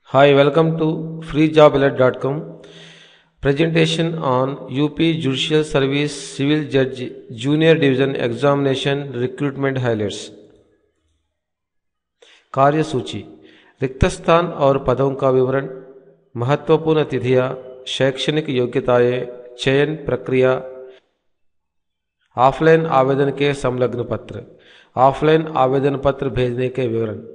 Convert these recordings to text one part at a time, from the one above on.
Hi, welcome to freejobalert.com. Presentation on UP Judicial Service Civil Judge Junior Division Examination Recruitment Highlights. कार्य सूची, रिक्त स्थान और पदों का विवरण, महत्वपूर्ण तिथियां, शैक्षणिक योग्यताएं, चयन प्रक्रिया, ऑफलाइन आवेदन के संलग्न पत्र, ऑफलाइन आवेदन पत्र भेजने के विवरण।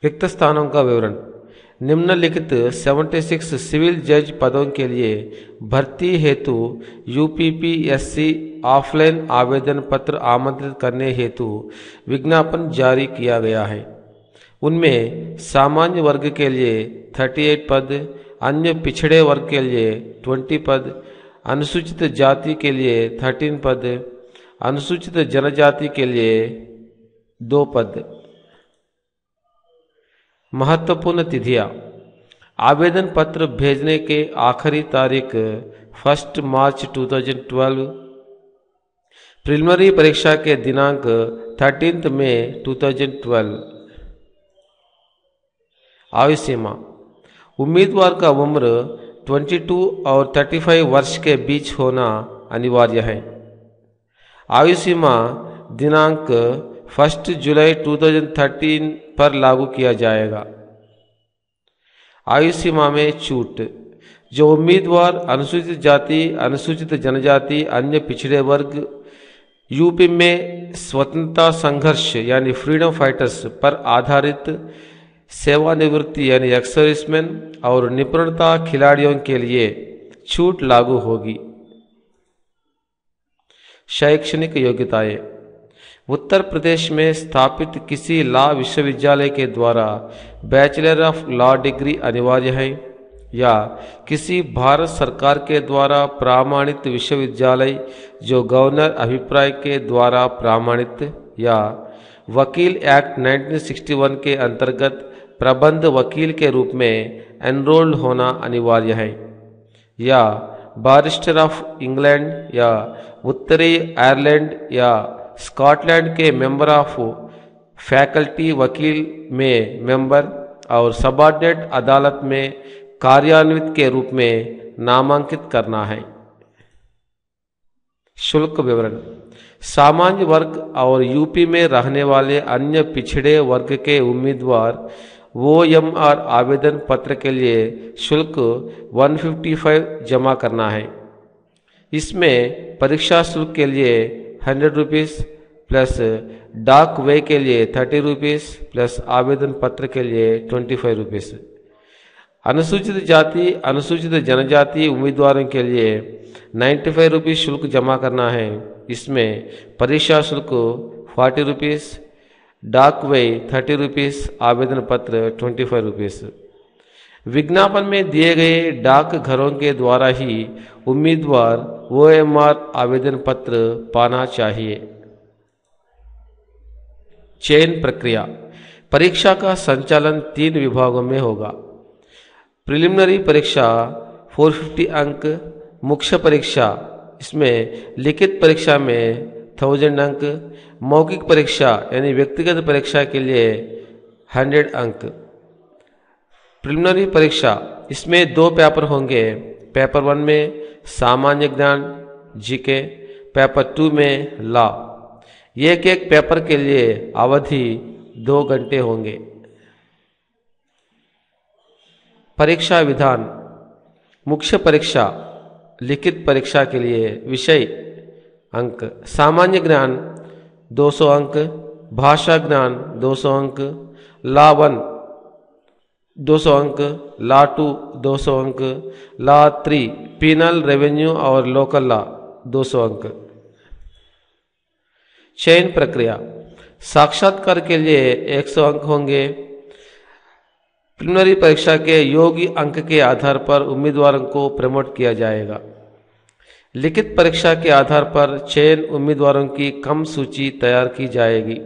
रिक्त स्थानों का विवरण, निम्नलिखित 76 सिविल जज पदों के लिए भर्ती हेतु यूपीपीएससी ऑफलाइन आवेदन पत्र आमंत्रित करने हेतु विज्ञापन जारी किया गया है। उनमें सामान्य वर्ग के लिए 38 पद, अन्य पिछड़े वर्ग के लिए 20 पद, अनुसूचित जाति के लिए 13 पद, अनुसूचित जनजाति के लिए 2 पद। महत्वपूर्ण तिथियां, आवेदन पत्र भेजने के आखिरी तारीख 1 मार्च 2012, प्रिलिमिनरी परीक्षा के दिनांक 13 मई 2012। आयु सीमा, उम्मीदवार का उम्र 22 और 35 वर्ष के बीच होना अनिवार्य है। आयु सीमा दिनांक 1 जुलाई 2013 पर लागू किया जाएगा। आयु सीमा में छूट, जो उम्मीदवार अनुसूचित जाति, अनुसूचित जनजाति, अन्य पिछड़े वर्ग यूपी में स्वतंत्रता संघर्ष यानी फ्रीडम फाइटर्स पर आधारित सेवानिवृत्ति यानी एक्स सर्विसमैन और निपुणता खिलाड़ियों के लिए छूट लागू होगी। शैक्षणिक योग्यताएं, उत्तर प्रदेश में स्थापित किसी लॉ विश्वविद्यालय के द्वारा बैचलर ऑफ लॉ डिग्री अनिवार्य है या किसी भारत सरकार के द्वारा प्रमाणित विश्वविद्यालय जो गवर्नर अभिप्राय के द्वारा प्रमाणित या वकील एक्ट 1961 के अंतर्गत प्रबंध वकील के रूप में एनरोल्ड होना अनिवार्य है या बैरिस्टर ऑफ इंग्लैंड या उत्तरी आयरलैंड या स्कॉटलैंड के मेंबर ऑफ फैकल्टी वकील में मेंबर और सबऑर्डिनेट अदालत में कार्यान्वित के रूप में नामांकित करना है। शुल्क विवरण, सामान्य वर्ग और यूपी में रहने वाले अन्य पिछड़े वर्ग के उम्मीदवार OMR आवेदन पत्र के लिए शुल्क 155 जमा करना है। इसमें परीक्षा शुल्क के लिए 100 रुपीज़ प्लस डाक वे के लिए 30 रुपीज़ प्लस आवेदन पत्र के लिए 25 रुपीज़। अनुसूचित जाति, अनुसूचित जनजाति उम्मीदवारों के लिए 95 रुपीज़ शुल्क जमा करना है। इसमें परीक्षा शुल्क 40 रुपीज़, डाक वे 30 रुपीज़, आवेदन पत्र 25 रुपीज़। विज्ञापन में दिए गए डाक घरों के द्वारा ही उम्मीदवार OMR आवेदन पत्र पाना चाहिए। चयन प्रक्रिया, परीक्षा का संचालन 3 विभागों में होगा। प्रिलिमिनरी परीक्षा 450 अंक, मुख्य परीक्षा इसमें लिखित परीक्षा में 1000 अंक, मौखिक परीक्षा यानी व्यक्तिगत परीक्षा के लिए 100 अंक। प्रिलिमिनरी परीक्षा इसमें 2 पेपर होंगे। पेपर 1 में सामान्य ज्ञान जीके, पेपर 2 में लॉ। एक एक पेपर के लिए अवधि 2 घंटे होंगे। परीक्षा विधान, मुख्य परीक्षा लिखित परीक्षा के लिए विषय अंक, सामान्य ज्ञान 200 अंक, भाषा ज्ञान 200 अंक, लॉ 1 200 अंक, लॉ 2 200 अंक, लॉ 3 पीनल, रेवेन्यू और लोकल लॉ 200 अंक। चयन प्रक्रिया, साक्षात्कार के लिए 100 अंक होंगे। प्रिलिमिनरी परीक्षा के योग्य अंक के आधार पर उम्मीदवारों को प्रमोट किया जाएगा। लिखित परीक्षा के आधार पर चयन उम्मीदवारों की कम सूची तैयार की जाएगी।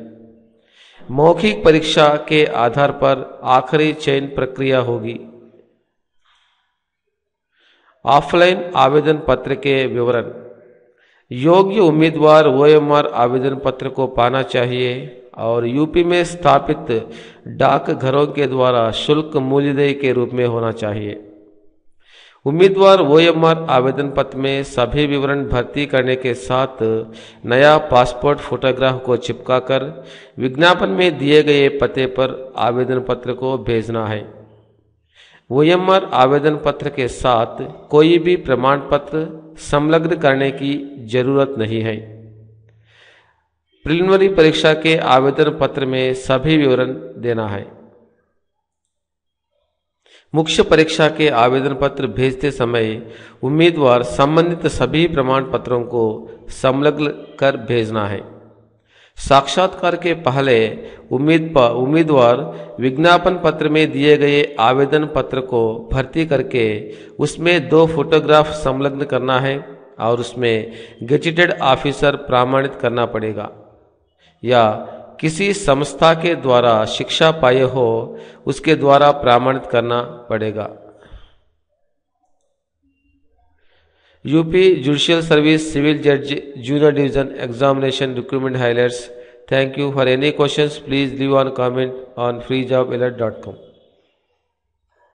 मौखिक परीक्षा के आधार पर आखिरी चयन प्रक्रिया होगी। ऑफलाइन आवेदन पत्र के विवरण, योग्य उम्मीदवार OMR आवेदन पत्र को पाना चाहिए। और यूपी में स्थापित डाकघरों के द्वारा शुल्क मूल्यदेय के रूप में होना चाहिए। उम्मीदवार ओएमआर आवेदन पत्र में सभी विवरण भर्ती करने के साथ नया पासपोर्ट फोटोग्राफ को चिपकाकर विज्ञापन में दिए गए पते पर आवेदन पत्र को भेजना है। ओएमआर आवेदन पत्र के साथ कोई भी प्रमाण पत्र संलग्न करने की जरूरत नहीं है। प्रिलिमिनरी परीक्षा के आवेदन पत्र में सभी विवरण देना है। मुख्य परीक्षा के आवेदन पत्र भेजते समय उम्मीदवार संबंधित सभी प्रमाण पत्रों को संलग्न कर भेजना है। साक्षात्कार के पहले उम्मीदवार विज्ञापन पत्र में दिए गए आवेदन पत्र को भर्ती करके उसमें 2 फोटोग्राफ संलग्न करना है और उसमें गेजेटेड ऑफिसर प्रमाणित करना पड़ेगा या किसी संस्था के द्वारा शिक्षा पाए हो उसके द्वारा प्रमाणित करना पड़ेगा। यूपी जुडिशियल सर्विस सिविल जज junior division examination recruitment highlights. Thank you. For any questions, please leave on comment on freejobalert.com.